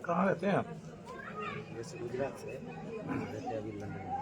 कहाँ रहते हैं आप? जैसे गुजरात से रहते हैं अभी लंदन में।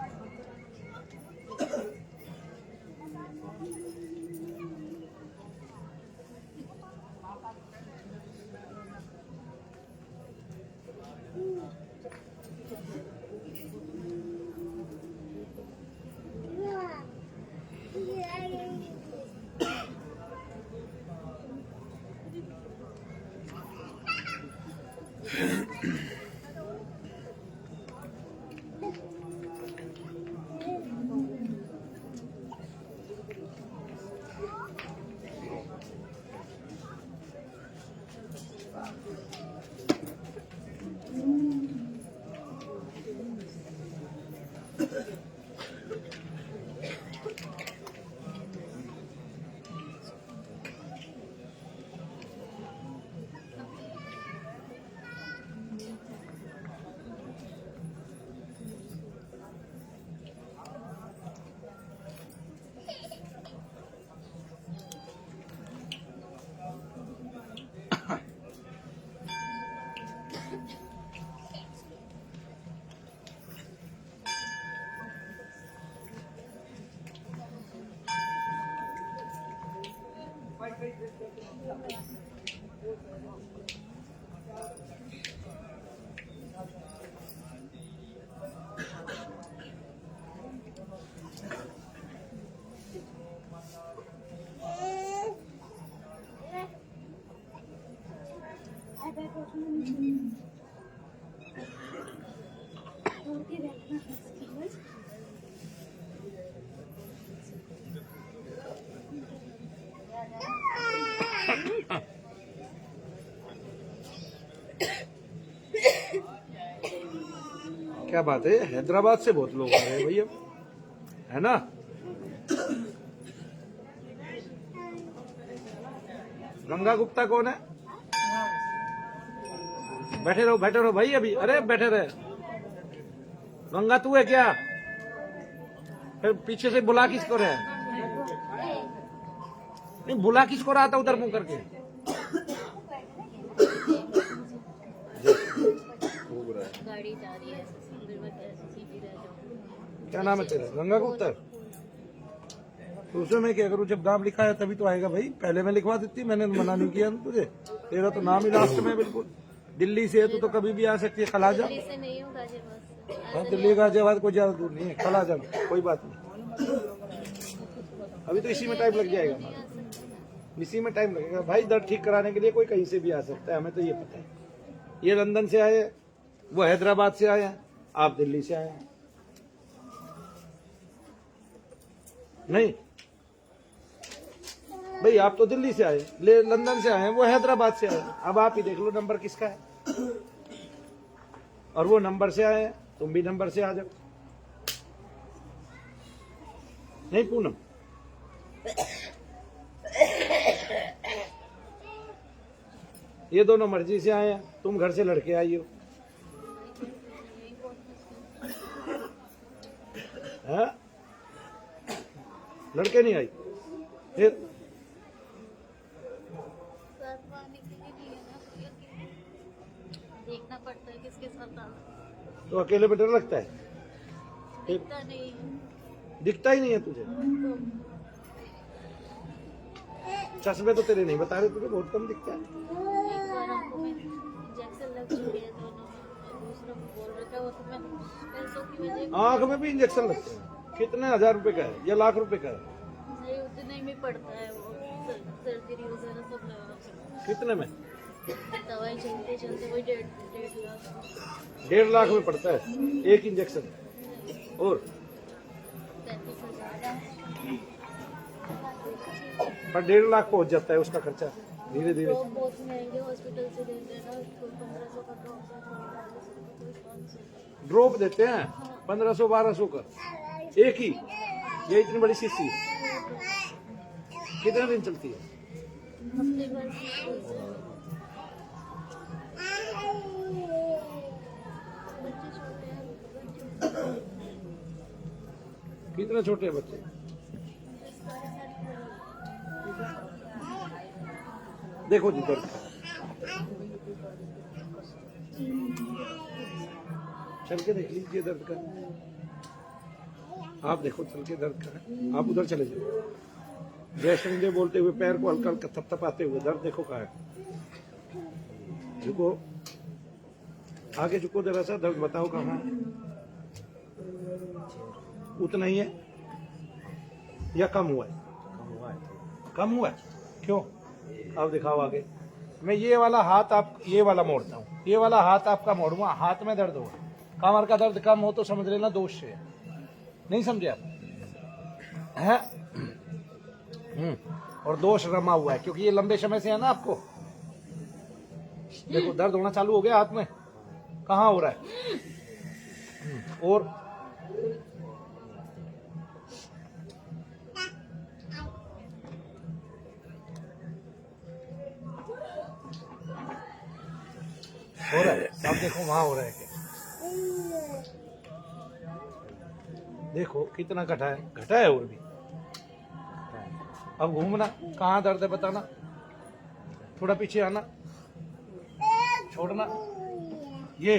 क्या बात है, हैदराबाद से बहुत लोग आ रहे हैं भैया, है ना? गंगा गुप्ता कौन है? बैठे रहो भाई, अभी अरे बैठे रहे। गंगा तू है क्या? फिर पीछे से बुला किसको रहे? नहीं, बुला किसको रहा था उधर मुंह करके? गाड़ी जा रही है, क्या नाम है तेरा? गंगा गुप्ता। तो उसमें मैं क्या करूँ, जब नाम लिखा है तभी तो आएगा भाई। पहले मैं लिखवा देती, मैंने मना नहीं किया ना तुझे। तेरा तो नाम ही लास्ट में बिल्कुल। दिल्ली से है तो कभी भी आ सकती है, कल आ जा। दिल्ली से नहीं हूँ, गाजियाबाद से। हाँ, दिल्ली गाजियाबाद कोई ज्यादा दूर नहीं है, कल आ जा, कोई बात नहीं। अभी तो इसी में टाइम लग जाएगा हमारा, इसी में टाइम लगेगा भाई। दर्द ठीक कराने के लिए कोई कहीं से भी आ सकता है, हमें तो ये पता है। ये लंदन से आए, वो हैदराबाद से आए, आप दिल्ली से आए। नहीं भाई, आप तो दिल्ली से आए, ले लंदन से आए, वो हैदराबाद से आए। अब आप ही देख लो नंबर किसका है। और वो नंबर से आए, तुम भी नंबर से आ जाओ। नहीं पूनम, ये दोनों मर्जी से आए हैं, तुम घर से लड़के आई हो। है? लड़के नहीं आई फिर? साथ में आने के लिए नहीं है ना, कोई अकेले। देखना पड़ता है किसके साथ आना। तो अकेले में डर लगता है? दिखता नहीं है। दिखता ही नहीं है तुझे? चश्मे तो तेरे नहीं बता रहे, तुझे बहुत कम दिखता है। एक बार आंखों में इंजेक्शन लग चुके हैं दोनों में, दूसरा बोल रहा था वो तो मैं पैसों की वजह आंख में भी इंजेक्शन लगते हैं? कितने 1000 रुपए का है या लाख रुपए का है? नहीं उतने में पड़ता है वो, सर्जरी वगैरह सब लगा कर। कितने में? दवाई चलते चलते वही 1.5 लाख। 1.5 लाख में पड़ता है एक इंजेक्शन। और 35,000। पर 1.5 लाख पहुंच जाता है उसका खर्चा धीरे धीरे। ड्रॉप बहुत महंगे हॉस्पिटल से देते हैं ना, 1500 का ड्रॉप है, 500। ड्रॉप देते हैं 1500-1200 का एक ही, ये इतनी बड़ी शीशी कितने दिन चलती है? हफ्ते भर से बच्चे छोटे हैं। कितने छोटे बच्चे? देखो जी दर्द चल के देख लीजिए दर्द का। आप देखो चल के दर्द का। आप उधर चले जाओ, जय संजय बोलते हुए पैर को हल्का हल्का थपथपाते हुए। दर्द देखो कहाँ है। झुको, आगे झुको जरा सा, दर्द बताओ कहाँ है। उतना ही है या कम हुआ है? कम हुआ है। कम हुआ है? क्यों? अब दिखाओ आगे। मैं ये वाला हाथ आप ये वाला मोड़ता हूँ, ये वाला हाथ आपका मोड़ूंगा, हाथ में दर्द होगा। कमर का दर्द कम हो तो समझ लेना दोष है, नहीं समझे आप? है? और दोष रमा हुआ है क्योंकि ये लंबे समय से है ना आपको। देखो दर्द होना चालू हो गया हाथ में। कहाँ हो रहा है? और हो रहा है? अब देखो वहां हो रहा है क्या? देखो कितना घटा है, घटा है और भी। अब घूमना, कहाँ दर्द है बताना, थोड़ा पीछे आना, छोड़ना। ये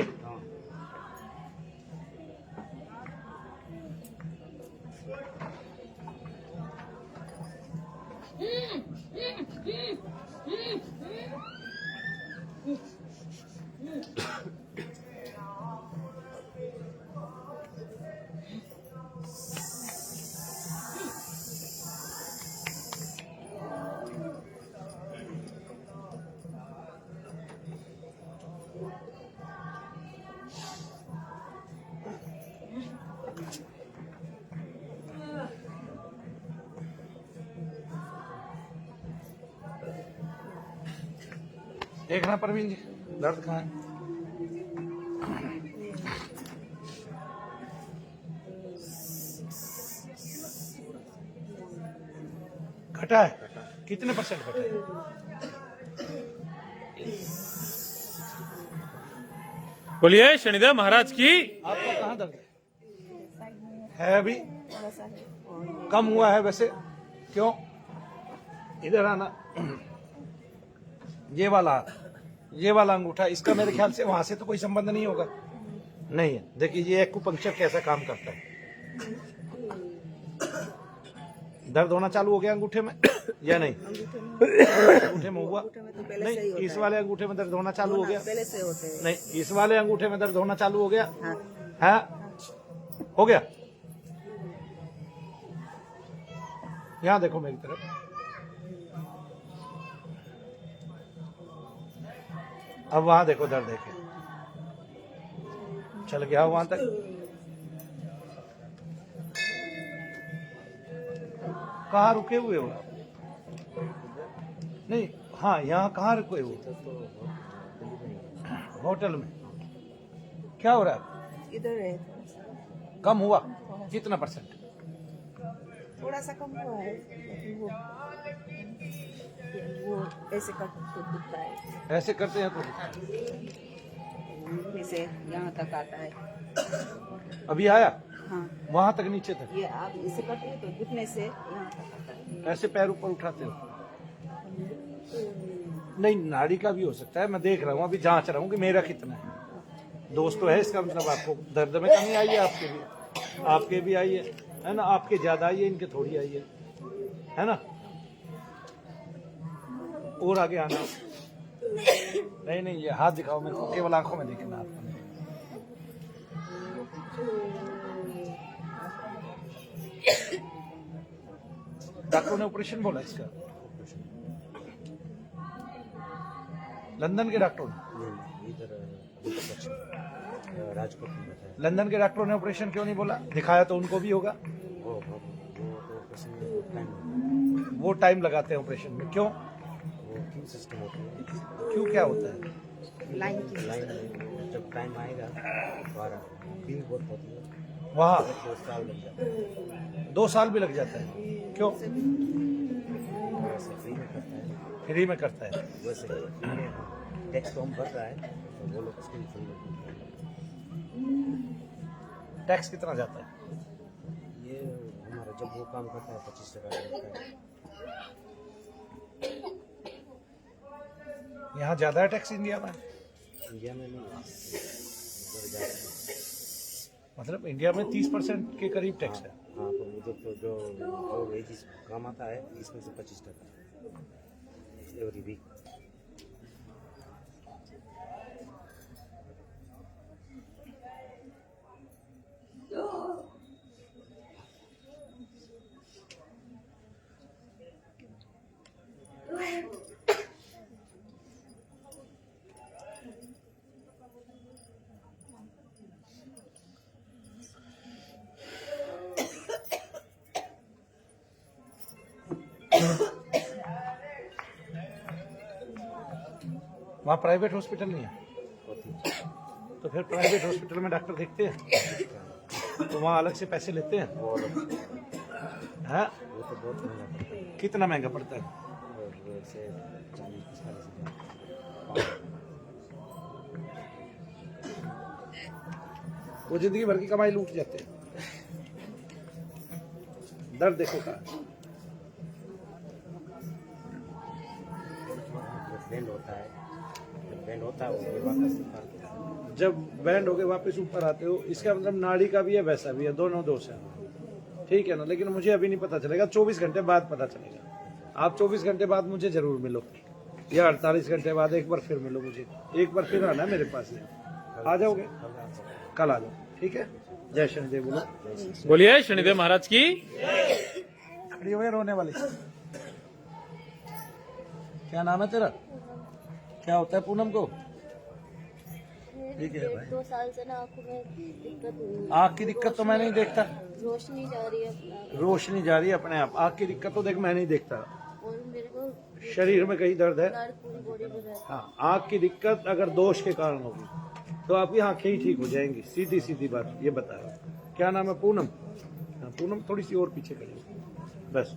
देखना परवीन जी दर्द कहाँ है। घटा है? कितने परसेंट घटा है? बोलिए शनिदेव महाराज की। आपका कहाँ दर्द है अभी? कम हुआ है वैसे? क्यों? इधर आना। ये वाला हाथ, ये वाला अंगूठा, इसका मेरे ख्याल से वहां से तो कोई संबंध नहीं होगा। नहीं है। देखिए ये एक्यूपंक्चर कैसा काम करता है। दर्द होना चालू हो गया अंगूठे में या नहीं? अंगूठे में हुआ नहीं? इस वाले अंगूठे में दर्द होना चालू हो गया? पहले से होते हैं। नहीं, इस वाले अंगूठे में दर्द होना चालू हो गया? हाँ। है? हो गया? यहाँ देखो मेरी तरफ। अब वहां देखो दर्द है क्या? चल गया वहां तक? कहाँ रुके हुए हो? नहीं, हाँ यहाँ कहाँ रुके हुए? होटल में। क्या हो रहा है? इधर है, कम हुआ? कितना परसेंट? थोड़ा सा कम हुआ है, लेकिन वो ऐसे कर तो दिखता है, ऐसे करते हैं तो जैसे यहाँ तक आता है। अभी आया? हाँ, वहां तक नीचे तक? ये आप इसे करते हो तो घुटने से यहाँ तक आता है। ऐसे पैर ऊपर उठाते हो? नहीं, नाड़ी का भी हो सकता है, मैं देख रहा हूँ, अभी जांच रहा हूँ कि मेरा कितना है। दोस्त तो है, इसका मतलब आपको दर्द में कमी आई है, आपके भी आई है ना? आपके ज्यादा आई है, इनके थोड़ी आई है ना? और आगे आना। नहीं, ये हाथ दिखाओ मेरे को, केवल आंखों में देखना आपको। डॉक्टर ने ऑपरेशन बोला इसका? लंदन के डॉक्टर ने? इधर राजकोट में बताया। लंदन के डॉक्टरों ने ऑपरेशन क्यों नहीं बोला? दिखाया तो उनको भी होगा। वो तो ऑपरेशन में टाइम, वो टाइम लगाते हैं ऑपरेशन में, क्यों? वो क्यों सिस्टम होता है, क्यों, क्या होता है? लाइन की लाइन में जब टाइम आएगा दोबारा बिल बहुत होती है, वहाँ 2 साल लग जाता है। 2 साल भी लग जाता है, क्यों? वैसे फ्री में करता है, फ्री में करता है। वैसे टैक्स तो हम भर रहा है, तो वो लोग उसके फ्री में करते हैं। टैक्स कितना जाता है? ये हमारा जब वो काम करता है 25% जाता है। यहाँ ज्यादा है टैक्स इंडिया में? इंडिया में नहीं, उधर जाता है। मतलब इंडिया में 30% के करीब टैक्स है। हाँ, तो उधर तो जो वेजिस काम आता है इसमें से 25% एवरी वीक। वहाँ प्राइवेट हॉस्पिटल नहीं है? तो फिर प्राइवेट हॉस्पिटल में डॉक्टर देखते हैं तो वहाँ अलग से पैसे लेते हैं? वो अलग हाँ? वो तो बहुत महंगा पड़ता है, कितना महंगा पड़ता है? और वैसे 40-45 हज़ार। वो जिंदगी भर की कमाई लूट जाते हैं। दर्द देखो का बैंड होता है, जब बैंड होता है उसके वापस ऊपर। जब बैंड होके वापस ऊपर आते हो, इसका मतलब नाड़ी का भी है वैसा भी है, दोनों दोष है, ठीक है ना? लेकिन मुझे अभी नहीं पता चलेगा, 24 घंटे बाद पता चलेगा। आप 24 घंटे बाद मुझे जरूर मिलो, या 48 घंटे बाद एक बार फिर मिलो मुझे, एक बार फिर आना मेरे पास। आ जाओगे? कल आ जाओ, ठीक है? जय शनिदेव बोलो। बोलिए शनिदेव महाराज की। खड़ी हुए रोने वाली। क्या नाम है तेरा? क्या होता है पूनम को? ठीक है भाई। 2 साल से ना आंखों में दिक्कत हुई। आँख की दिक्कत तो मैं नहीं देखता, रोशनी जा रही है अपना, रोशनी जा रही है अपने आप। आँख की दिक्कत तो देख मैं नहीं देखता। और मेरे को शरीर में कहीं दर्द है? दर्द पूरी बॉडी में रहता हाँ, आँख की दिक्कत अगर दोष के कारण होगी तो आपकी आंखें ही ठीक हो जाएंगी, सीधी सीधी बात ये बता रहा हूँ। क्या नाम है? पूनम। हाँ, पूनम थोड़ी सी और पीछे करिए बस।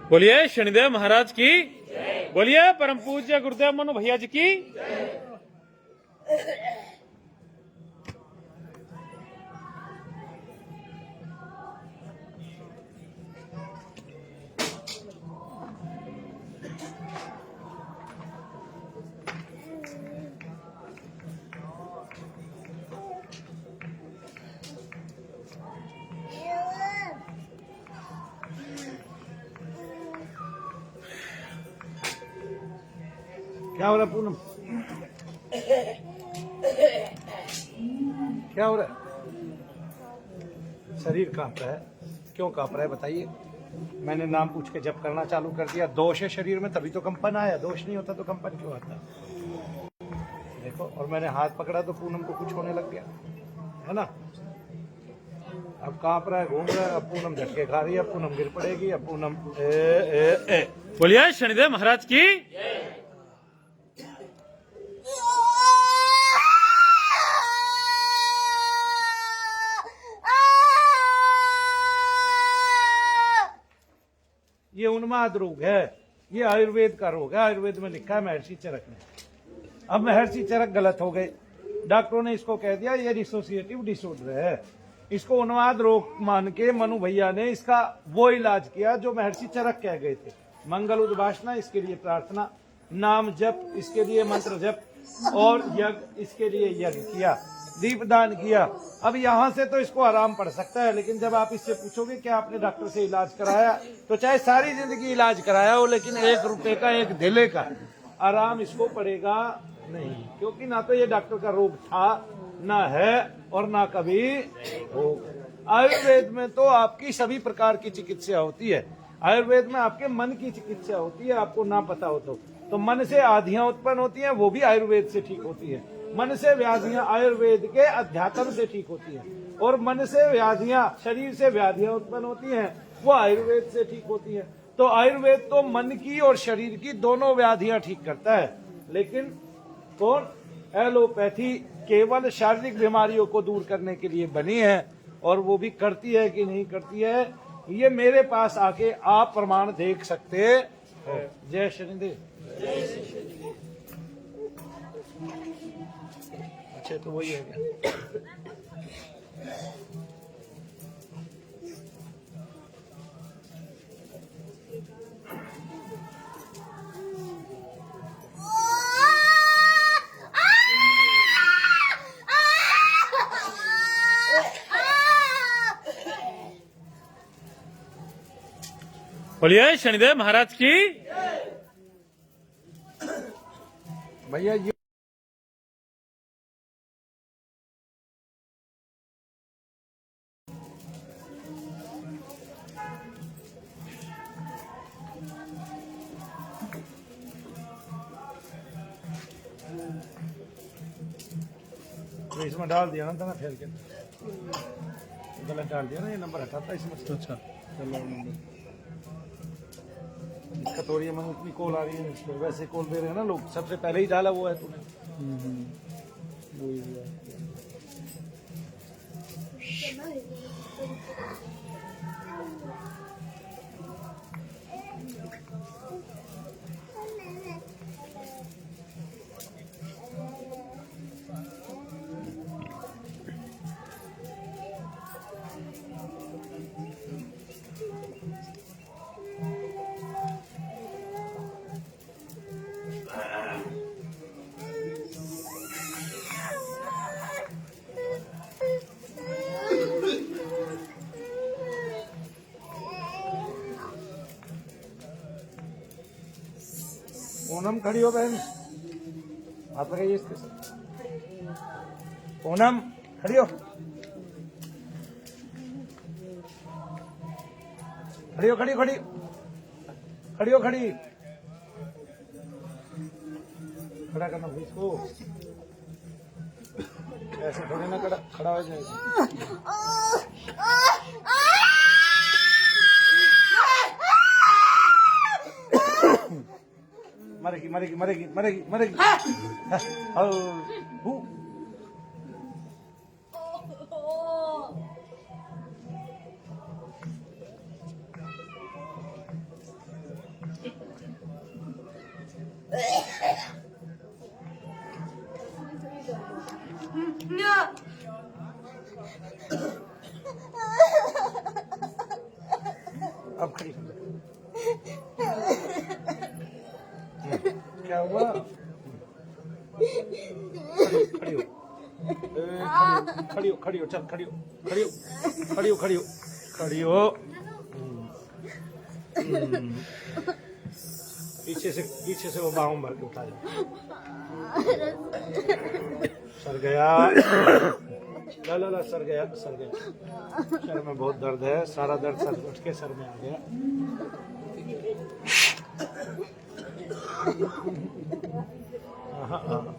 बोलिए शनिदेव महाराज की। बोलिए परम पूज्य गुरुदेव मनु भैया जी की। क्या हो रहा है पूनम? क्या हो रहा है? शरीर कांप रहा है, क्यों कांप रहा है बताइए? मैंने नाम पूछ के जप करना चालू कर दिया, दोष है शरीर में तभी तो कंपन आया, दोष नहीं होता तो कंपन क्यों आता? देखो, और मैंने हाथ पकड़ा तो पूनम को कुछ होने लग गया, है ना? अब कांप रहा है, घूम रहा है, अब पूनम झटके खा रही है, अब पूनम गिर पड़ेगी, अब पूनम बोलिए शनिदेव महाराज की। ये उन्माद रोग है, ये आयुर्वेद का रोग है, आयुर्वेद में लिखा है महर्षि चरक ने। अब महर्षि चरक गलत हो गए, डॉक्टरों ने इसको कह दिया ये डिसोसिएटिव डिसऑर्डर है। इसको उन्माद रोग मान के मनु भैया ने इसका वो इलाज किया जो महर्षि चरक कह गए थे। मंगल उद्भाषणा, इसके लिए प्रार्थना, नाम जप, इसके लिए मंत्र जप, और यज्ञ, इसके लिए यज्ञ किया, दीपदान किया। अब यहाँ से तो इसको आराम पड़ सकता है, लेकिन जब आप इससे पूछोगे क्या आपने डॉक्टर से इलाज कराया, तो चाहे सारी जिंदगी इलाज कराया हो, लेकिन 1 रुपए का, 1 ढिले का आराम इसको पड़ेगा नहीं, क्योंकि ना तो ये डॉक्टर का रोग था, ना है, और ना कभी होगा। आयुर्वेद में तो आपकी सभी प्रकार की चिकित्सा होती है। आयुर्वेद में आपके मन की चिकित्सा होती है, आपको ना पता हो तो मन से आधियां उत्पन्न होती हैं, वो भी आयुर्वेद से ठीक होती है। मन से व्याधियां आयुर्वेद के अध्यात्म से ठीक होती हैं, और मन से व्याधियां, शरीर से व्याधियां उत्पन्न होती हैं, वो आयुर्वेद से ठीक होती हैं। तो आयुर्वेद तो मन की और शरीर की दोनों व्याधियां ठीक करता है, लेकिन कौन? एलोपैथी केवल शारीरिक बीमारियों को दूर करने के लिए बनी है, और वो भी करती है कि नहीं करती है, ये मेरे पास आके आप प्रमाण देख सकते हो। जय शनिदेव। अच्छा, तो वही है क्या? बोलिए शनिदेव महाराज की। भैया ये तो इसमें डाल दिया ना फेर के, गलत डाल दिया ना, ये नंबर हटाता इसमें। अच्छा, चलो नंबर दिक्कत हो रही है, मैं उतनी कॉल आ रही है, इस पर वैसे कॉल दे रहे हैं ना लोग, सबसे पहले ही डाला वो है तूने। पूनम खड़ी हो बहन, हाथ लगाइए इसके साथ। पूनम खड़ी हो, खड़ी हो, खड़ी खड़ी खड़ी हो, खड़ी खड़ा करना भाई इसको, ऐसे थोड़ी ना खड़ा हो जाएगा। मरेगी मरेगी मरेगी मरेगी मरेगी। अब खड़ी हो। क्या हुआ? खड़ी हो, खड़ी हो, खड़ी हो, चल खड़ी हो, खड़ी हो, खड़ी हो, खड़ी हो, खड़ी हो। पीछे से वो बाहों भर के उठाया। सर गया, ला सर गया, सर गया। सर में बहुत दर्द है, सारा दर्द सर उठ के सर में आ गया। हाँ।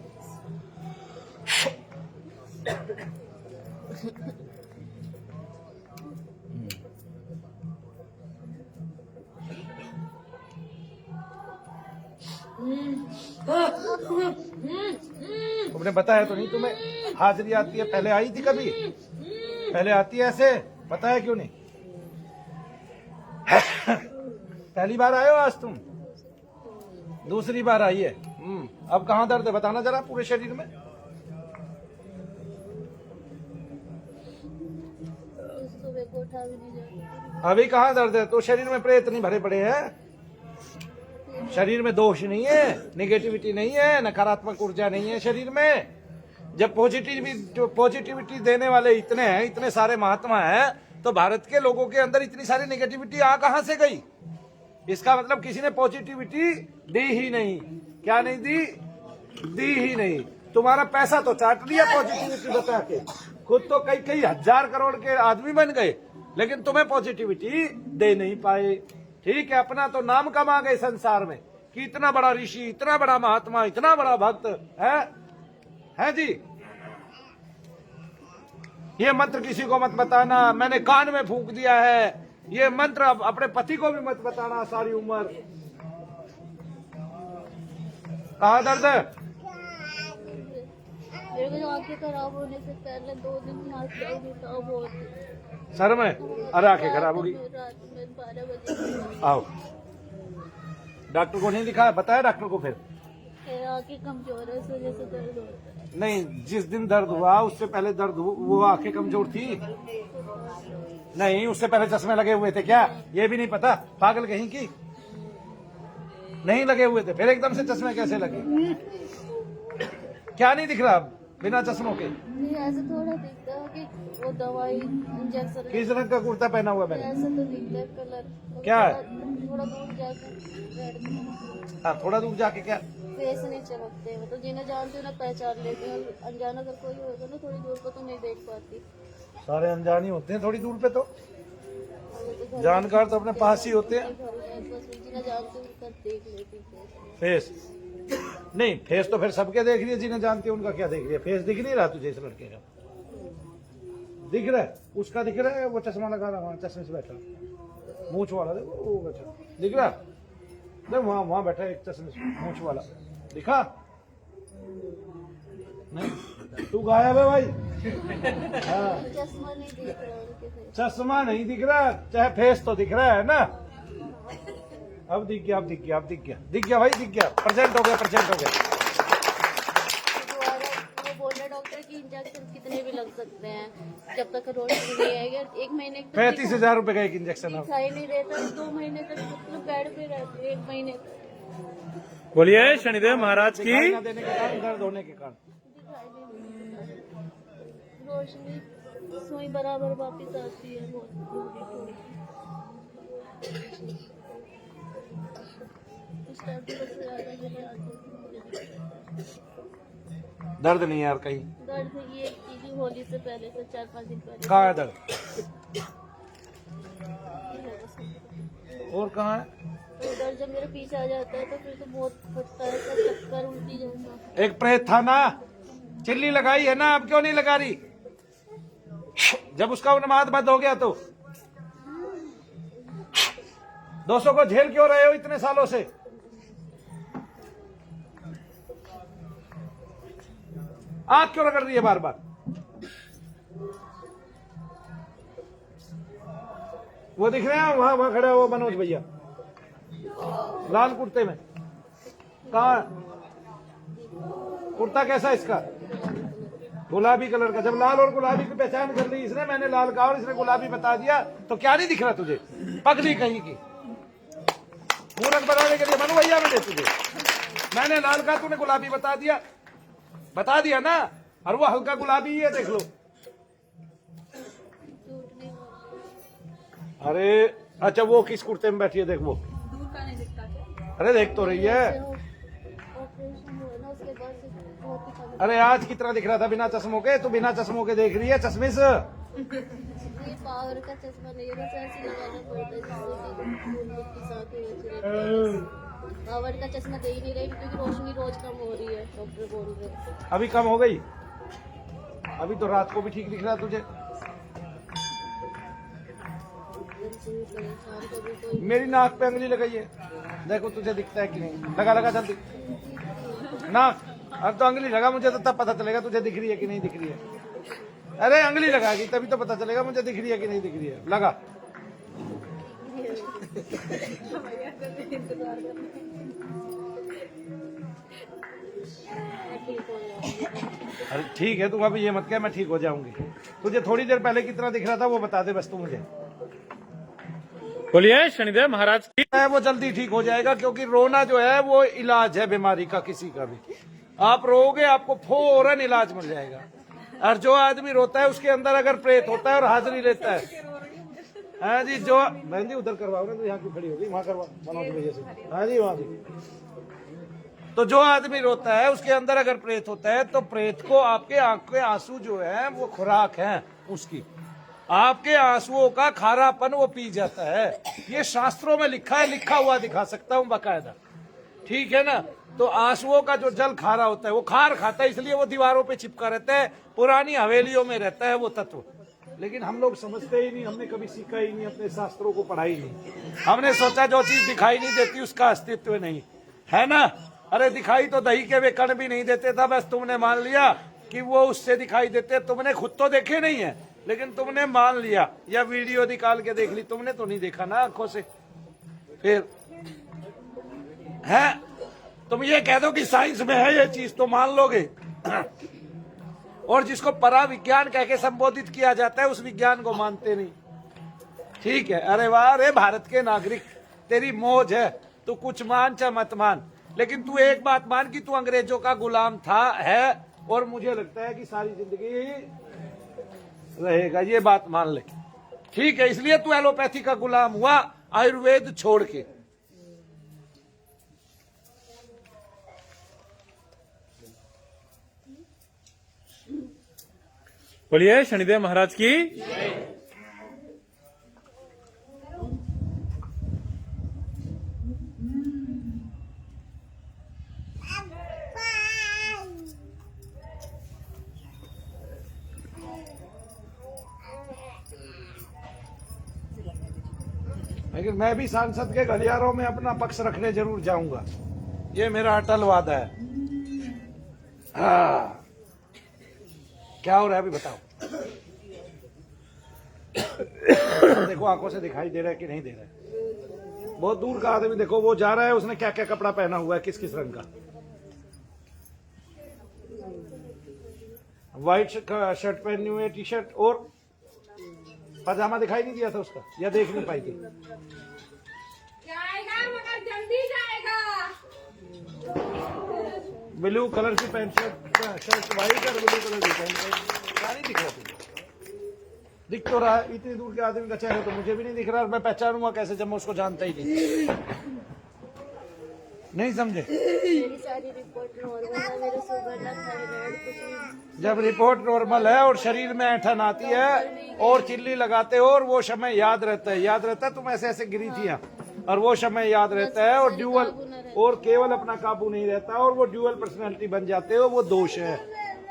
तुमने बताया तो नहीं तुम्हें हाजिरी आती है? पहले आई थी कभी? पहले आती है ऐसे? बताया क्यों नहीं? पहली बार आए हो आज तुम? दूसरी बार आई है। अब कहाँ दर्द है बताना जरा पूरे शरीर में। सुबह को उठा भी नहीं जाता। अभी कहाँ दर्द है? तो शरीर में प्रेत नहीं भरे पड़े हैं? शरीर में दोष नहीं है, नेगेटिविटी नहीं है, नकारात्मक ऊर्जा नहीं है शरीर में। जब पॉजिटिविटी देने वाले इतने हैं, इतने सारे महात्मा हैं, तो भारत के लोगों के अंदर इतनी सारी नेगेटिविटी आ कहां से गई? इसका मतलब किसी ने पॉजिटिविटी दी ही नहीं। क्या नहीं दी? दी ही नहीं। तुम्हारा पैसा तो चाट लिया पॉजिटिविटी बता के, खुद तो कई हजार करोड़ के आदमी बन गए, लेकिन तुम्हें पॉजिटिविटी दे नहीं पाए। ठीक है, अपना तो नाम कमा गए संसार में कि इतना बड़ा ऋषि, इतना बड़ा महात्मा, इतना बड़ा भक्त है जी। ये मंत्र किसी को मत बताना, मैंने कान में फूंक दिया है। ये मंत्र अपने पति को भी मत बताना सारी उम्र। कहाँ दर्द है? मेरे को आंखें खराब होने से पहले 2 दिन में हाथ पैर उठाओ बहुत। सर में? अरे आंखें खराब होगी। रात में 12 बजे आओ, डॉक्टर को नहीं दिखाया? बताया डॉक्टर को? फिर आंखें कमजोर है, इस वजह से दर्द होता है। नहीं, जिस दिन दर्द हुआ उससे पहले दर्द वो आंखें कमजोर थी? नहीं, उससे पहले चश्मे लगे हुए थे क्या? ये भी नहीं पता? पागल कहीं की। नहीं लगे हुए थे, फिर एकदम से चश्मे कैसे लगे? क्या नहीं दिख रहा अब बिना चश्मों के? नहीं, ऐसे थोड़ा दिखता है कि वो दवाई इंजेक्शन। किस रंग का कुर्ता पहना हुआ मैंने? ऐसा तो दिखता है कलर। क्या है? थोड़ा दूर जाकर हाँ, थोड़ा दूर जाके क्या? फेस नहीं चमकते, मतलब जिन्हें जानते हो ना पहचान लेते हैं। अनजाना अगर कोई होगा ना थोड़ी दूर को तो नहीं देख पाती। सारे अनजान ही होते हैं थोड़ी दूर पे, तो जानकार तो अपने पास ही होते हैं। बस जिन्हें जानते हो उनका देख लेती फेस नहीं, फेस तो फिर सबके देख रही है, जिन्हें जानती है उनका क्या देख रही है? फेस दिख नहीं रहा तुझे? इस लड़के का दिख रहा है, उसका दिख रहा है, वो चश्मा लगा रहा, वहाँ चश्मे से बैठा, मूंछ वाला देखो वो बैठा, दिख रहा? नहीं, वहाँ बैठा है एक चश्मे से मूंछ वाला, दिखा नहीं? तू गायब है भाई। हाँ, चश्मा नहीं दिख रहा उनके फेस। चश्मा नहीं दिख रहा, चाहे फेस तो दिख रहा है ना। अब दिख गया, अब दिख गया, अब दिख गया, दिख गया भाई, दिख गया, प्रेजेंट हो गया, प्रेजेंट हो गया। वो बोल रहे डॉक्टर की इंजेक्शन कितने भी लग सकते हैं जब तक रोशनी नहीं आएगी। 1 महीने 35,000 रुपए का एक इंजेक्शन। अब दिखाई नहीं देता, 2 महीने तक मतलब बेड पे रहते हैं, 1 महीने तक बोलिए शनिदेव महाराज की। दिखाई ना देने के कारण, दर्द होने के कारण दिखाई नहीं देता। रोशनी सुई बराबर वापिस आती है बहुत थोड़ी। उस टाइम पे सबसे ज्यादा मेरे आंखें दर्द नहीं यार कहीं? दर्द ये की होली से पहले से 4-5 दिन पहले। कहाँ है दर्द? और कहाँ है? तो दर्द जब मेरे पीछे आ जाता है तो फिर तो बहुत फटता है, सब चक्कर उल्टी जैसा। एक प्रेत था ना, चिल्ली लगाई है ना, अब क्यों नहीं लगा रही? जब उसका उन्माद बंद हो गया तो 200 को झेल क्यों रहे हो इतने सालों से? आग क्यों रगड़ रही है बार बार? वो दिख रहे हैं वहां खड़ा हुआ मनोज भैया लाल कुर्ते में। कहा कुर्ता कैसा इसका? गुलाबी कलर का। जब लाल और गुलाबी की पहचान कर ली इसने, मैंने लाल कहा और इसने गुलाबी बता दिया, तो क्या नहीं दिख रहा तुझे? पगली कहीं की मूर्ख बनाने के लिए मनु भैया मैंने तुझे, मैंने लाल कहा, तूने गुलाबी बता दिया ना। और वो हल्का गुलाबी ही है, देख लो। अरे अच्छा, वो किस कुर्ते में बैठी है? देख वो, दूर का नहीं दिखता क्या? अरे देख तो रही है। ऑपरेशन हुआ ना उसके बाद से बहुत ही कम। अरे आज कितना दिख रहा था बिना चश्मों के, तू बिना चश्मों के देख रही है चश्मे से। ये पावर का चश्मा नहीं है, बस ऐसे लगाना पड़ता है जिससे कि खून के साथ ही बच रहती है। पावर का चश्मा दे ही नहीं रही क्योंकि रोशनी रोज कम हो रही है, डॉक्टर बोल रहे हैं। अभी कम हो गई, अभी तो रात को भी ठीक दिख रहा है तुझे। शाम को भी कोई मेरी नाक पे अंगली लगाई है, देखो तुझे दिखता है कि नहीं। लगा जल्दी नाक। अब तो अंगली लगा, मुझे तो तब पता चलेगा तुझे दिख रही है कि नहीं दिख रही है। अरे अंगली लगाएगी तभी तो पता चलेगा मुझे दिख रही है कि नहीं दिख रही है। लगा। अरे ठीक है, तू अभी ये मत कह मैं ठीक हो जाऊंगी। तुझे थोड़ी देर पहले कितना दिख रहा था वो बता दे बस तू मुझे। बोलिए शनिदेव महाराज की। वो जल्दी ठीक हो जाएगा, क्योंकि रोना जो है वो इलाज है बीमारी का। किसी का भी आप रोओगे आपको फौरन इलाज मिल जाएगा। और जो आदमी रोता है उसके अंदर अगर प्रेत होता है और हाजिरी लेता है। हाँ जी, जो बहन जी उधर करवाओ ना, तो यहाँ की खड़ी होगी, वहाँ करवा मनोज भैया से। हाँ जी वहाँ जी। तो जो आदमी रोता है उसके अंदर अगर प्रेत होता है, तो प्रेत को आपके आंख के आंसू जो है वो खुराक है उसकी। आपके आंसुओं का खारापन वो पी जाता है। ये शास्त्रों में लिखा है, लिखा हुआ दिखा सकता हूँ बाकायदा, ठीक है ना। तो आंसुओं का जो जल खारा होता है वो खार खाता है, इसलिए वो दीवारों पे चिपका रहता है, पुरानी हवेलियों में रहता है वो तत्व। लेकिन हम लोग समझते ही नहीं, हमने कभी सीखा ही नहीं, अपने शास्त्रों को पढ़ा ही नहीं। हमने सोचा जो चीज दिखाई नहीं देती उसका अस्तित्व नहीं है ना। अरे दिखाई तो दही के वे कण भी नहीं देते था, बस तुमने मान लिया कि वो उससे दिखाई देते। तुमने खुद तो देखे नहीं है, लेकिन तुमने मान लिया, या वीडियो निकाल के देख ली, तुमने तो नहीं देखा ना आंखों से। फिर है तुम ये कह दो कि साइंस में है ये चीज तो मान लोगे। और जिसको परा विज्ञान कह के संबोधित किया जाता है उस विज्ञान को मानते नहीं, ठीक है। अरे वाह, अरे भारत के नागरिक तेरी मौज है, तू कुछ मान चाहे मत मान, लेकिन तू एक बात मान कि तू अंग्रेजों का गुलाम था, है, और मुझे लगता है कि सारी जिंदगी रहेगा, ये बात मान ले, ठीक है। इसलिए तू एलोपैथी का गुलाम हुआ आयुर्वेद छोड़ के। बोलिए शनिदेव महाराज की। लेकिन मैं भी सांसद के गलियारों में अपना पक्ष रखने जरूर जाऊंगा, ये मेरा अटल वादा है। क्या हो रहा है अभी बताओ। देखो आंखों से दिखाई दे रहा है कि नहीं दे रहा है। बहुत दूर का आदमी देखो, वो जा रहा है, उसने क्या क्या कपड़ा पहना हुआ है, किस किस रंग का। व्हाइट शर्ट पहनी हुई है, टी शर्ट, और पजामा दिखाई नहीं दिया था उसका, या देख नहीं पाई थी। जाएगा मगर जल्दी जाएगा। ब्लू कलर की पैंट शर्ट व्हाइट और ब्लू कलर की पैंट, क्या नहीं दिख रहा तुझे? दिख तो रहा है, इतनी दूर के आदमी का चेहरा तो मुझे भी नहीं दिख रहा, और मैं पहचानूंगा कैसे जब मैं उसको जानता ही नहीं। नहीं समझे? मेरी सारी रिपोर्ट नॉर्मल है, मेरा शुगर थायराइड कुछ नहीं। जब रिपोर्ट नॉर्मल है और शरीर में ऐंठन आती है और चिल्ली लगाते हो और वो समय याद रहता है, याद रहता है तुम ऐसे ऐसे गिरी थी यहाँ, और वो समय याद रहता है, और ड्यूअल, और केवल अपना काबू नहीं रहता, और वो ड्यूअल पर्सनैलिटी बन जाते हो, वो दोष है।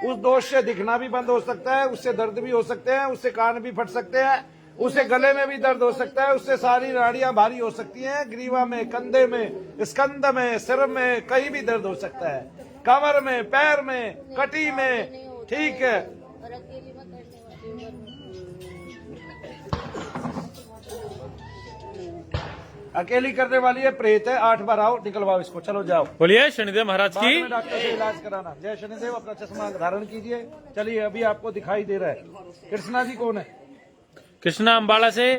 उस दोष से दिखना भी बंद हो सकता है, उससे दर्द भी हो सकते हैं, उससे कान भी फट सकते हैं, उससे गले में भी दर्द हो सकता है, उससे सारी नाड़ियां भारी हो सकती हैं, ग्रीवा में, कंधे में, स्कंद में, सिर में, कहीं भी दर्द हो सकता है, कमर में, पैर में, कटी में, ठीक है। और अकेली में करने वाली अकेली करने वाली है, प्रेत है। 8 बार आओ, निकलवाओ इसको, चलो जाओ। बोलिए शनिदेव महाराज बाद की में डॉक्टर से इलाज कराना। जय शनिदेव। अपना चश्मा धारण कीजिए। चलिए, अभी आपको दिखाई दे रहा है। कृष्णा जी कौन है? कृष्णा अम्बाला से,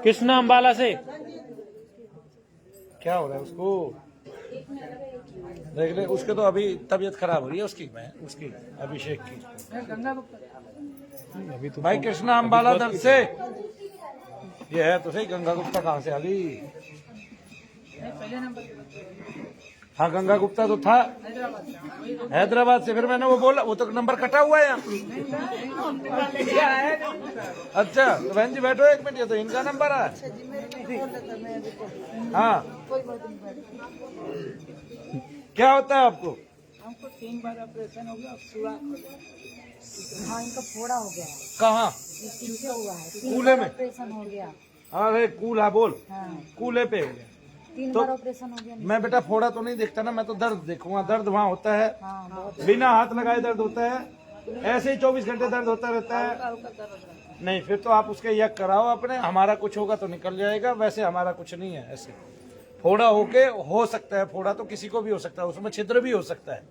कृष्णा अम्बाला से। क्या हो रहा है उसको? देख ले, उसके तो अभी तबीयत खराब हो रही है उसकी अभिषेक की। भाई कृष्णा अम्बाला दल से ये है तो सही। गंगा गुप्ता कहाँ से आ गई? हाँ, गंगा गुप्ता तो था हैदराबाद से। फिर मैंने वो बोला, वो तो नंबर कटा हुआ है यहाँ। अच्छा, तो बहन जी बैठो 1 मिनट, ये तो इनका नंबर है। हाँ, क्या होता है आपको? हमको 3 बार ऑपरेशन हो गया। हाँ, इनका फोड़ा हो गया। कहाँ? इससे हुआ है। 3 कूले बार में? ऑपरेशन हो गया। अरे कूला बोल। हाँ, कूले पे हो गया। 3 तो बार ऑपरेशन हो गया। मैं बेटा फोड़ा तो नहीं देखता ना, मैं तो दर्द देखूंगा। दर्द वहाँ होता है, हाँ, बहुत बिना हाथ लगाए दर्द होता है। ऐसे ही 24 घंटे दर्द होता रहता है। नहीं, फिर तो आप उसके यज्ञ कराओ अपने। हमारा कुछ होगा तो निकल जाएगा, वैसे हमारा कुछ नहीं है। ऐसे फोड़ा होके हो सकता है, फोड़ा तो किसी को भी हो सकता है, उसमें छिद्र भी हो सकता है,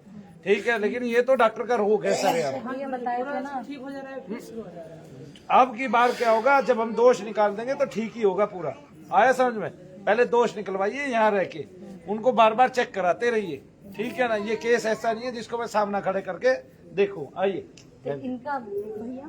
ठीक है। लेकिन ये तो डॉक्टर का रोग है सर यार। ये बताए थे ना, ठीक हो जा रहा है। अब की बार क्या होगा, जब हम दोष निकाल देंगे तो ठीक ही होगा पूरा। आया समझ में? पहले दोष निकलवाइए यहाँ रह के, उनको बार बार चेक कराते रहिए, ठीक है ना। ये केस ऐसा नहीं है जिसको मैं सामना खड़े करके देखूं। आइए। तो इनका भैया,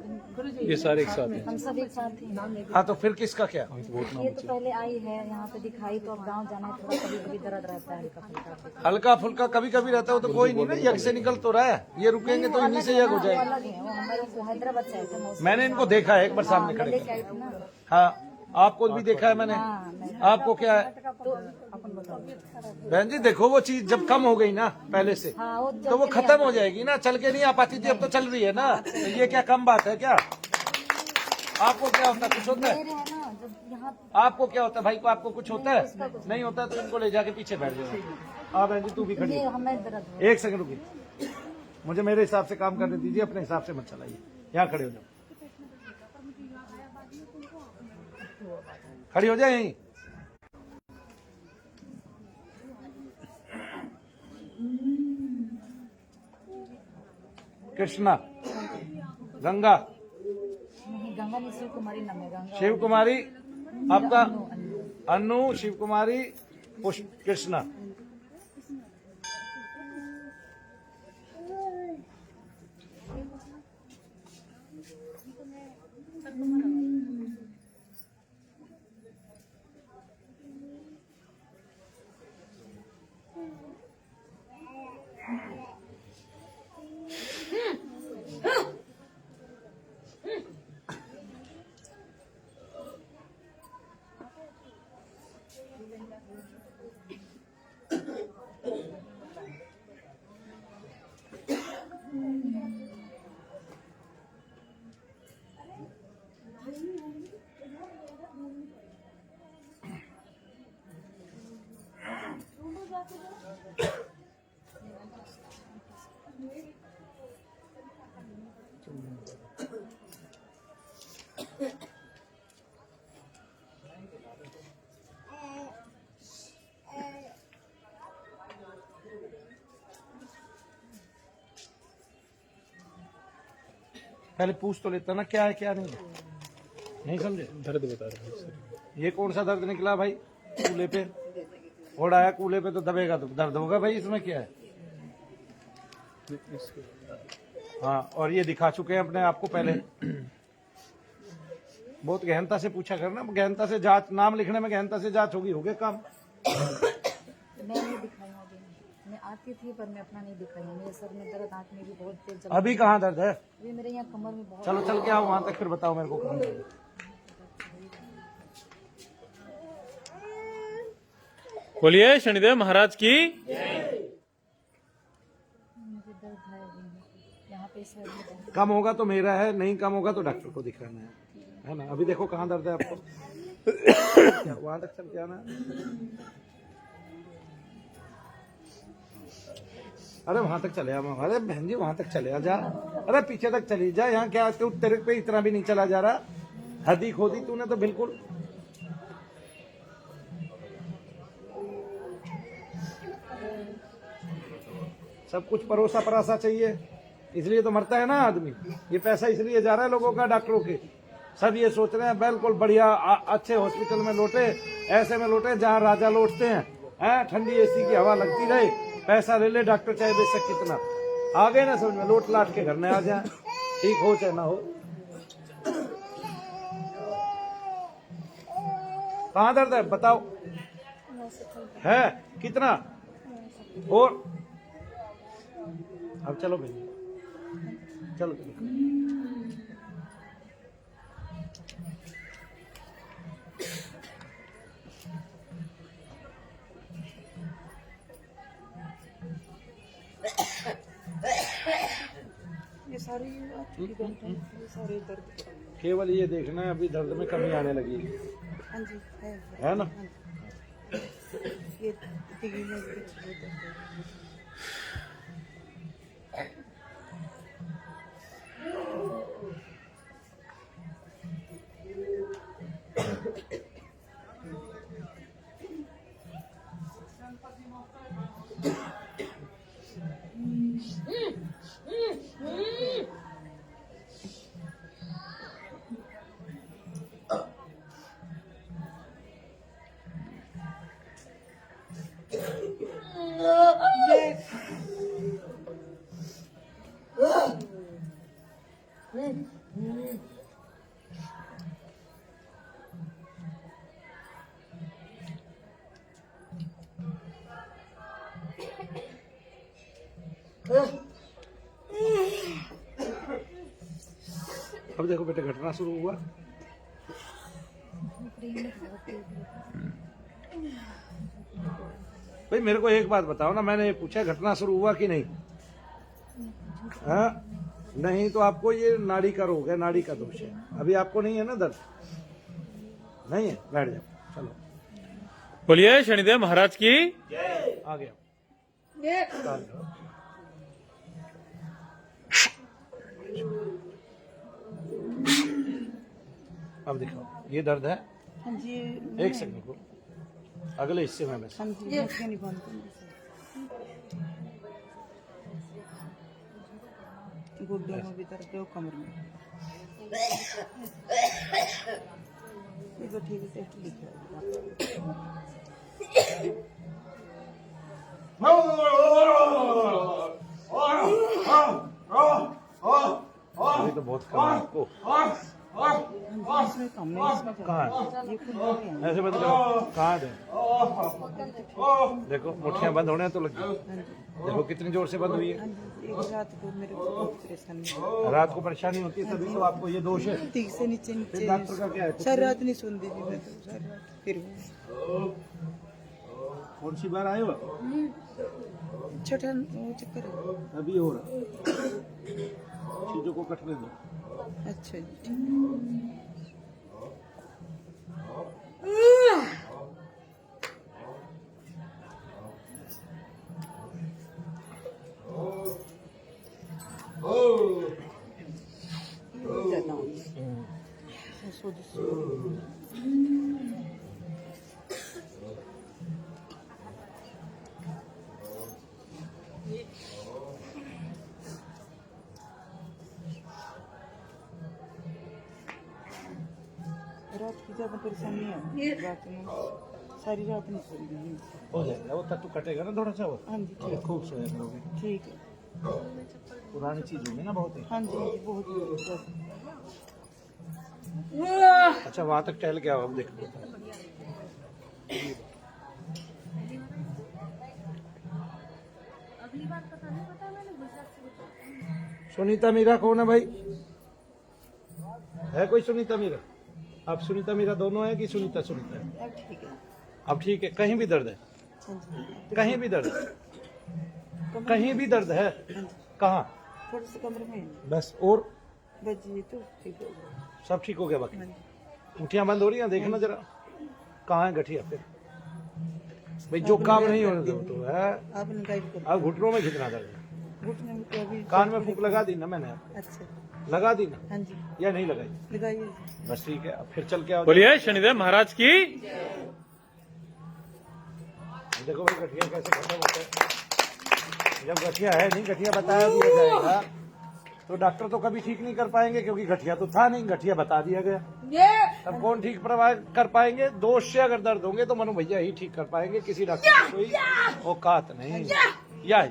ये सारे एक साथ हैं। हम सब एक साथ ही। हाँ, तो फिर किसका क्या? ये तो पहले आई है यहाँ पे दिखाई, तो अब गाँव जाना है, थोड़ा कभी कभी दर्द रहता है हल्का फुल्का। हल्का फुल्का कभी कभी रहता है, वो तो कोई नहीं ना, यज्ञ से निकल तो रहा है। ये रुकेंगे तो इन्हीं से यज्ञ हो जाएगा। अलग है, वो हमारे हैदराबाद से आए थे मौसम। मैंने इनको देखा है एक बार सामने खड़े लेके आई थी ना। हाँ, आपको भी देखा है मैंने। आपको क्या है तो अपन बताओ। बहन जी? देखो, वो चीज जब कम हो गई ना पहले से, हाँ, वो तो वो खत्म हो जाएगी ना। चल के नहीं आ पाती थी, अब तो चल रही है ना। तो ये क्या कम बात है क्या? आपको क्या होता है? कुछ होता है? मेरे है ना, जब यहाँ आपको क्या होता है भाई को? आपको कुछ होता है? नहीं होता तो इनको ले जाके पीछे बैठ जाओ। हाँ बहन जी, तू भी खड़ी ये हो। हमें दर्द हो। 1 सेकंड रुकिए, मुझे मेरे हिसाब से काम करने दीजिए, अपने हिसाब से मत चलाइए। यहाँ खड़े हो जाओ, खड़ी हो जाए यहीं। कृष्णा, गंगा, नहीं, गंगा नहीं, शिव कुमारी नाम है। गंगा शिव कुमारी आपका, अनु, शिव कुमारी, पुष्प, कृष्णा। पहले पूछ तो लेता ना क्या है क्या नहीं समझे? दर्द बता रहे हैं सर। ये कौन सा दर्द निकला भाई? कूले पे फोड़ आया, कूले पे तो दबेगा तो दर्द होगा भाई। इसमें क्या है? हाँ, और ये दिखा चुके हैं अपने आप को पहले। बहुत गहनता से पूछा करना, गहनता से जांच, नाम लिखने में गहनता से जांच होगी, हो गया काम। मैं नहीं दिखाई हूँ अभी। मैं आती थी पर मैं अपना नहीं दिखाई हूँ। मेरे सर में दर्द, आँख में भी बहुत तेज जलन। अभी कहाँ दर्द है? अभी मेरे यहाँ कमर में बहुत। चलो चल के आओ वहां तक, फिर बताओ मेरे को कहाँ दर्द है। बोलिए शनिदेव महाराज की। मुझे दर्द है अभी यहाँ पे सर में दर्द। कम होगा तो मेरा है, नहीं कम होगा तो डॉक्टर को दिखाना है ना। अभी देखो कहाँ दर्द है आपको। वहां तक चल के आना। अरे वहां तक चले आ। अरे बहन जी वहां तक चले आ जा। अरे पीछे तक चली जा। यहाँ क्या तू, तेरे पे इतना भी नहीं चला जा रहा। हदी खोदी तूने तो बिल्कुल। सब कुछ परोसा परासा चाहिए, इसलिए तो मरता है ना आदमी। ये पैसा इसलिए जा रहा है लोगों का, डॉक्टरों के। सब ये सोच रहे हैं बिल्कुल बढ़िया अच्छे हॉस्पिटल में लौटे, ऐसे में लौटे जहाँ राजा लौटते हैं, ठंडी एसी की हवा लगती रहे, पैसा ले ले डॉक्टर चाहे बेशक कितना। आ गए ना समझ में, लौट लाट के घर में आ जाए, ठीक हो चाहे ना हो। कहाँ दर्द है बताओ, है कितना? और अब चलो भाई, चलो ये सारी सारे दर्द केवल ये देखना है अभी दर्द में कमी आने लगी हाँ जी है ना। ये टीवी में भी दर्द है। अब देखो बेटे घटना शुरू हुआ। भाई मेरे को एक बात बताओ ना, मैंने ये पूछा घटना शुरू हुआ कि नहीं? हाँ नहीं तो आपको ये नाड़ी का रोग है, नाड़ी का दोष है। अभी आपको नहीं है ना दर्द? नहीं है, बैठ जाओ चलो। बोलिए शनिदेव महाराज की। आ गया अब दिखाओ, ये दर्द है। हाँ जी एक सेकंड को, अगले हिस्से में मैं हाँ जी ये नहीं बंद करूंगी सर। गुड्डे में भी दर्द है, कमर में। ये तो ठीक है, टेस्ट लिख अभी तो बहुत कम है आपको। इसमें कम नहीं, इसमें कहाँ है? ये खुद है। ऐसे बंद करो, कहाँ है? देखो मुठ्ठियां बंद होने तो लगी। देखो कितनी जोर से बंद हुई है। एक रात को मेरे को बहुत परेशानी हुई। रात को परेशानी होती है तभी तो आपको ये दोष है। ठीक से नीचे फिर नीचे डॉक्टर का क्या है? सारी रात नहीं सुन दी थी मैं तो, सारी रात फिर भी कौन सी बार आए हो? छठा वो चक्कर है। अभी हो रहा, चीजों को कटने दो। अच्छा जी रात की ज्यादा परेशानी है, रात में सारी रात नहीं सोई थी। हो जाएगा वो, तब तो कटेगा ना थोड़ा सा वो। हाँ जी ठीक खूब सोया करोगे। ठीक है। पुरानी चीज होगी ना बहुत ही। हाँ जी हाँ जी बहुत अच्छा वहां तक टहल के आओ, अब देखो। सुनीता मीरा कौन है भाई? है कोई सुनीता मीरा? आप सुनीता मीरा दोनों है कि सुनीता सुनीता है? अब ठीक है। अब ठीक है। कहीं भी दर्द है? हाँ जी कहीं भी दर्द है? कहीं भी दर्द है? कहाँ? थोड़ा सा कमरे में बस और बस ये तो ठीक हो गया। सब ठीक हो गया? बाकी हाँ जी मुठ्ठियां बंद हो रही हैं, देखना जरा कहाँ है गठिया। फिर भाई जो काम नहीं होने दो तो है। आपने गाइड कर अब घुटनों में कितना दर्द है? घुटने में तो अभी कान में फूंक लगा दी ना मैंने? अच्छा लगा दी ना हाँ जी या नहीं लगाई? लगाइए। बस ठीक है, अब फिर चल के आओ। बोलिए शनिदेव महाराज की। देखो भाई गठिया कैसे खत्म होता है। जब गठिया है नहीं, गठिया बताया दिया जाएगा तो डॉक्टर तो कभी ठीक नहीं कर पाएंगे, क्योंकि गठिया तो था नहीं, गठिया बता दिया गया। तब कौन ठीक कर पाएंगे? दोष से अगर दर्द होंगे तो मनु भैया ही ठीक कर पाएंगे, किसी डॉक्टर की कोई औकात नहीं। या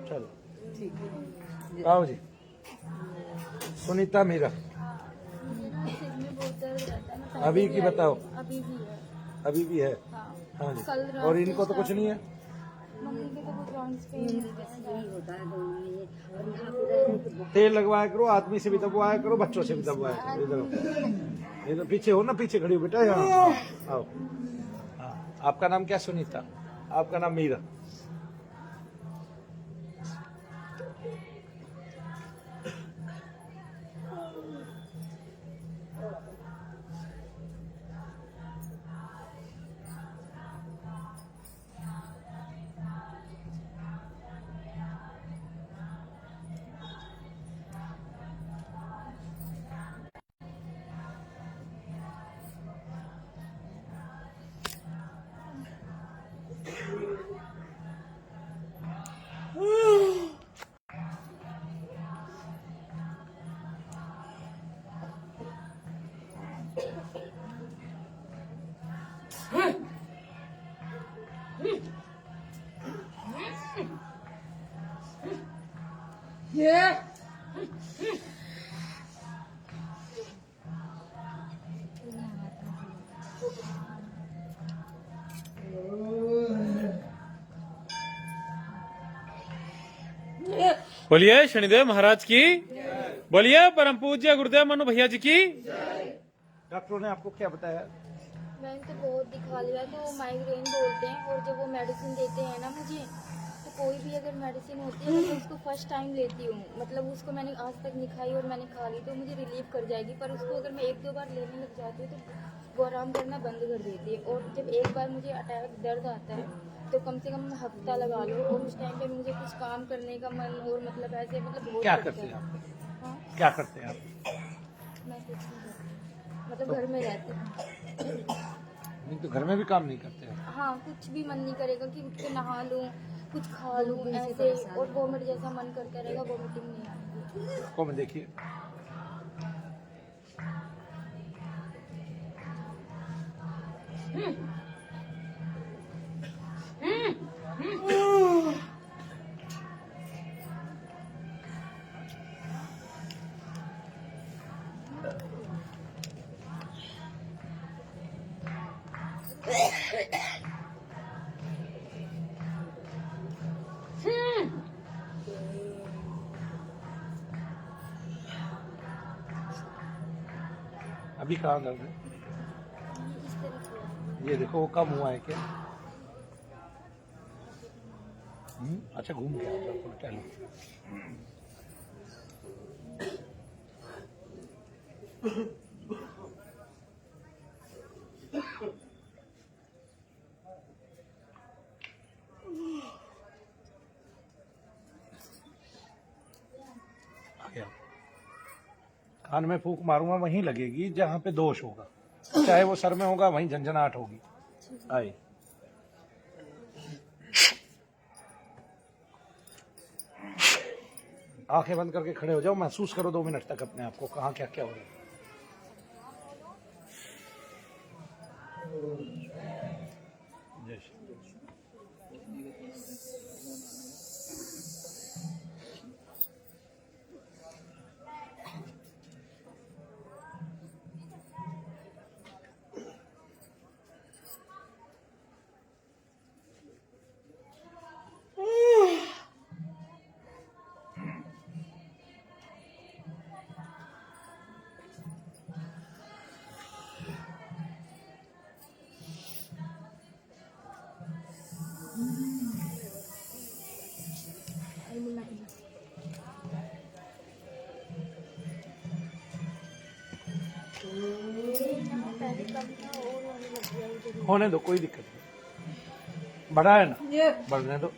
चलो आओ जी। सुनीता मीरा, मेरा सिर में बहुत दर्द रहता है। मैं अभी की बताओ। अभी भी है। अभी भी है? हाँ। हाँ जी। कल रात और से इनको तो कुछ नहीं है? मम्मी के तो कुछ जॉइंट्स पे यही होता है दोनों में ये। और यहाँ पे रह रहे तो तेल लगवाया करो, आदमी से भी दबवाया करो, बच्चों से भी दबवाया करो। इधर आओ। इधर पीछे हो ना, पीछे खड़ी हो बेटा, यहाँ आओ। हाँ, आपका नाम क्या? सुनीता। आपका नाम मीरा। बोलिए शनिदेव महाराज की, बोलिए परम पूज्य गुरुदेव मनु भैया जी की। डॉक्टरों ने आपको क्या बताया? मैंने तो बहुत दिखा लिया, तो माइग्रेन बोलते हैं। और जब वो मेडिसिन देते हैं ना मुझे, तो कोई भी अगर मेडिसिन होती है मैं उसको फर्स्ट टाइम लेती हूँ। मतलब उसको मैंने आज तक नहीं खाई और मैंने खा ली तो मुझे रिलीफ कर जाएगी, पर उसको अगर मैं 1-2 बार लेने लग जाती हूँ तो वो आराम करना बंद कर देती है। और जब एक बार मुझे अटैक दर्द आता है तो कम से कम हफ्ता लगा लो, और उस टाइम पे मुझे कुछ काम करने का मन और मतलब ऐसे मतलब बहुत क्या करता करते हैं है। आप? हाँ, क्या करते हैं आप? मैं कुछ नहीं करती, मतलब घर में रहती हूँ। नहीं तो घर में भी काम नहीं करते हैं? हाँ, कुछ भी मन नहीं करेगा कि उठ के नहा लूँ, कुछ खा लूँ ऐसे, और वोमिट जैसा मन करता रहेगा, वोमिटिंग नहीं आएगी। को में देखिए, अभी कहाँ दर्द है? इस तरह से ये देखो, वो कम हुआ है क्या? अच्छा, घूम के आओ, थोड़ा टहलो। आगे आओ। कान में फूंक मारूंगा, वहीं लगेगी जहाँ पे दोष होगा, चाहे वो सर में होगा वहीं झंझनाहट होगी। आइए, आंखें बंद करके खड़े हो जाओ, महसूस करो 2 मिनट तक अपने आप को, कहाँ क्या क्या हो रहा है। जय श्री पहले कम था और होने लग गया है। होने दो, कोई दिक्कत नहीं, बढ़ा है ना, बढ़ने दो।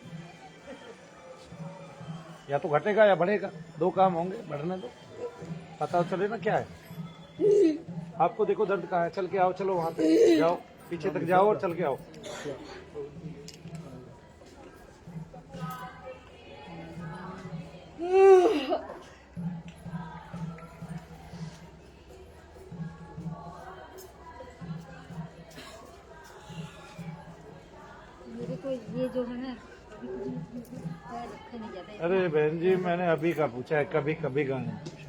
या तो घटेगा या बढ़ेगा, 2 काम होंगे, बढ़ने दो, पता चले ना क्या है। आपको देखो दर्द कहाँ है, चल के आओ, चलो वहां तक जाओ, पीछे तक जाओ और चल के आओ। मेरे को ये जो है ना पैर रखा नहीं जाता है। अरे बहन जी, मैंने अभी का पूछा है, कभी कभी का नहीं पूछा।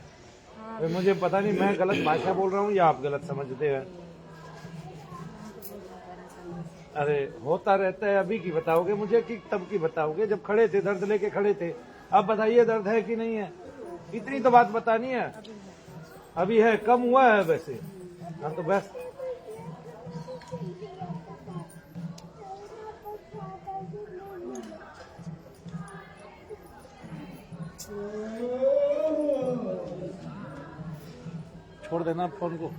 अरे मुझे पता नहीं मैं गलत भाषा बोल रहा हूँ या आप गलत समझते हैं। अरे होता रहता है। अभी की बताओगे मुझे कि तब की बताओगे जब खड़े थे, दर्द लेके खड़े थे? अब बताइए दर्द है कि नहीं है, इतनी तो बात बतानी है। अभी है, कम हुआ है वैसे। हाँ तो बस छोड़ देना फोन को।